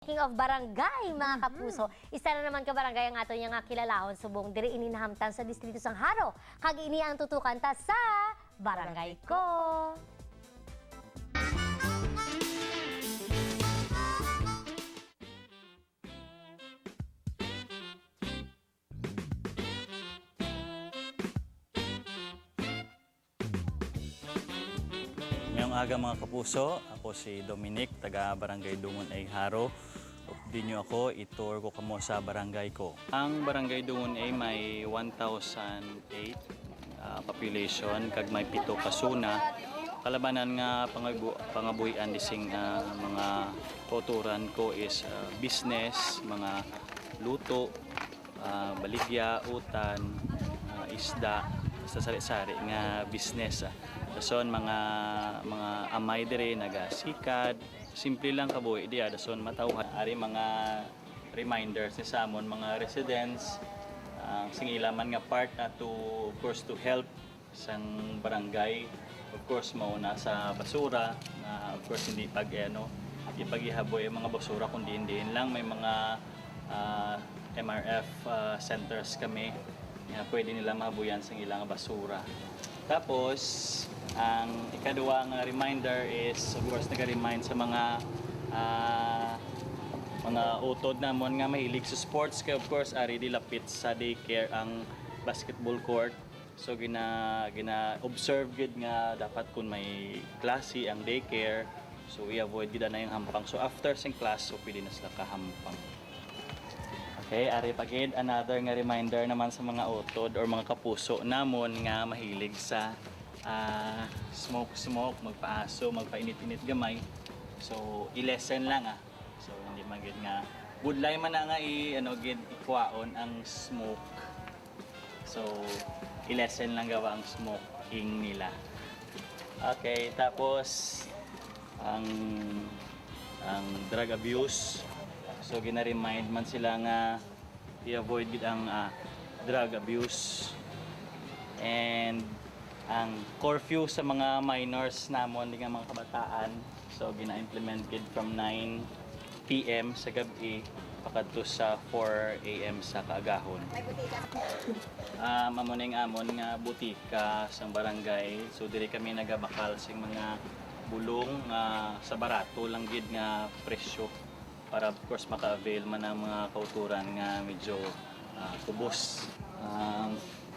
King of Barangay, mga kapuso. Isa na naman ka barangay ang ato niya nga kilalahon subong diri ininahamtan sa distrito sang Haro. Kag ini ang tutukan ta sa Barangay Ko. Ngayong aga mga kapuso, ako si Dominic, taga Barangay Dungon ay Haro. Di nyo ako, itour ko kamo sa barangay ko. Ang Barangay Dungon ay may 1,008 population, kag may 7 kasuna. Kalabanan nga pangabuhian dising mga tuturan ko is business, mga luto, baligya, utan, isda, sa sari-sari nga business. Dason mga amay dire nagasikad, simple lang kabuhi diya. Dason matawhan ari mga reminders ni samon mga residents sing ilaman nga part na to, of course, to help sang barangay, of course mauna sa basura na of course hindi ipaghihaboy ang mga basura kundi indiin lang may mga MRF centers kami na pwede nila mahabuyan sang ilang basura. Tapos, ang ikaduwa nga reminder is, of course, nag-remind sa mga utod namon nga mahilig sa sports. Kaya, of course, ari dilapit sa daycare ang basketball court. So, gina-observe gid nga dapat kung may klase ang daycare. So, i-avoid gid na yung hampang. So, after sing class, so pwede na sila kahampang. Okay, ari pagid another nga reminder naman sa mga utod or mga kapuso namon nga mahilig sa smoke, magpaaso, magpainit-init gamay. So i-lessen lang So hindi man gid nga budlay man na nga ikwaon ang smoke. So i-lessen lang gawa ang smoking nila. Okay, tapos ang drug abuse. So gina-remind man sila nga i-avoid gid ang drug abuse. And ang curfew sa mga minors namon nga mga kabataan, so gina-implement gid from 9 PM sa gabi pakadto sa 4 AM sa kaagahon. Mamuning amon nga butika sa barangay, so diri kami nagabakal sing mga bulong sa barato lang gid nga presyo para of course maka-avail man ang mga kauturan nga medyo kubos.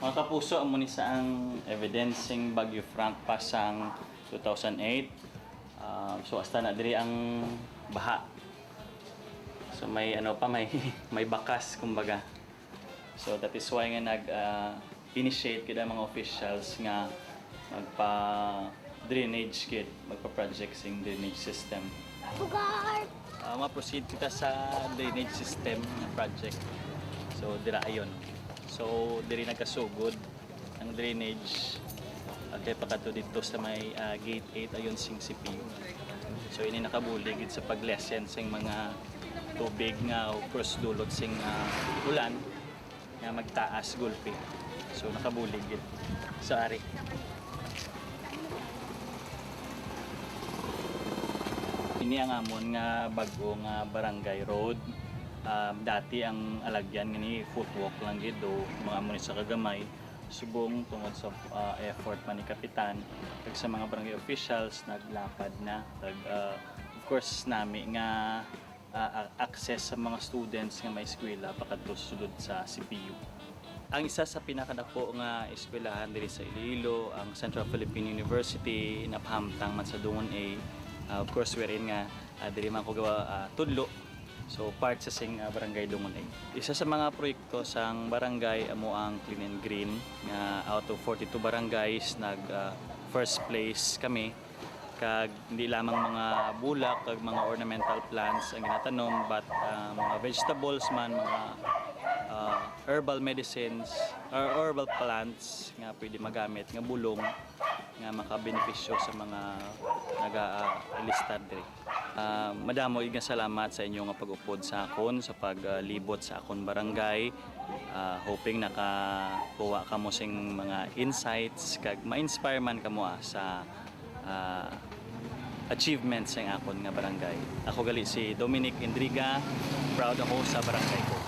Mga kapuso, amo ni sa ang evidencing Bagyo Frank pasang 2008. So hasta na diri ang baha. So may may bakas kumbaga. So that is why nga nag-initiate kita mga officials nga magpa-drainage kit, magpa-project sing drainage system. Ma-proceed kita sa drainage system na project. So dira ayon. So diri nagkasugod ang drainage kay pakato dito sa may gate 8 ayon sing CPU. So ini nakabulig sa pag-lessen sing mga tubig nga of course dulot sing ulan nga magtaas gulpi. So nakabulig gid sa ari. Ini ang amon nga bago nga barangay road. Dati ang alagyan ni footwalk lang gid do mga amon sa kagamay subong tungod sa effort man ni kapitan kag sa mga barangay officials naglapad na of course nami nga access sa mga students nga may eskwela pakadto sudod sa CPU. Ang isa sa pinakadako nga eskwelahan diri sa Iloilo, ang Central Philippine University, napahamtang man sa Dungon A. Of course, wherein nga diri man ko gawa tudlo. So part sa sing barangay Dungon A. Isa sa mga proyekto sang barangay amo ang Clean and Green nga out of 42 barangays nag first place kami. Kag hindi lamang mga bulak kag mga ornamental plants ang ginatanom but mga vegetables man, mga herbal medicines or herbal plants nga pwede magamit nga bulong nga makabenepisyo sa mga naga-enlisted diri. Madamo nga salamat sa inyo nga pag-upod sa akon sa paglibot sa akon barangay. Hoping nakakuha kamo sing mga insights kag ma-inspire man kamo sa achievements sa akon nga barangay. Ako gali si Dominic Indriga, proud ako sa barangay ko.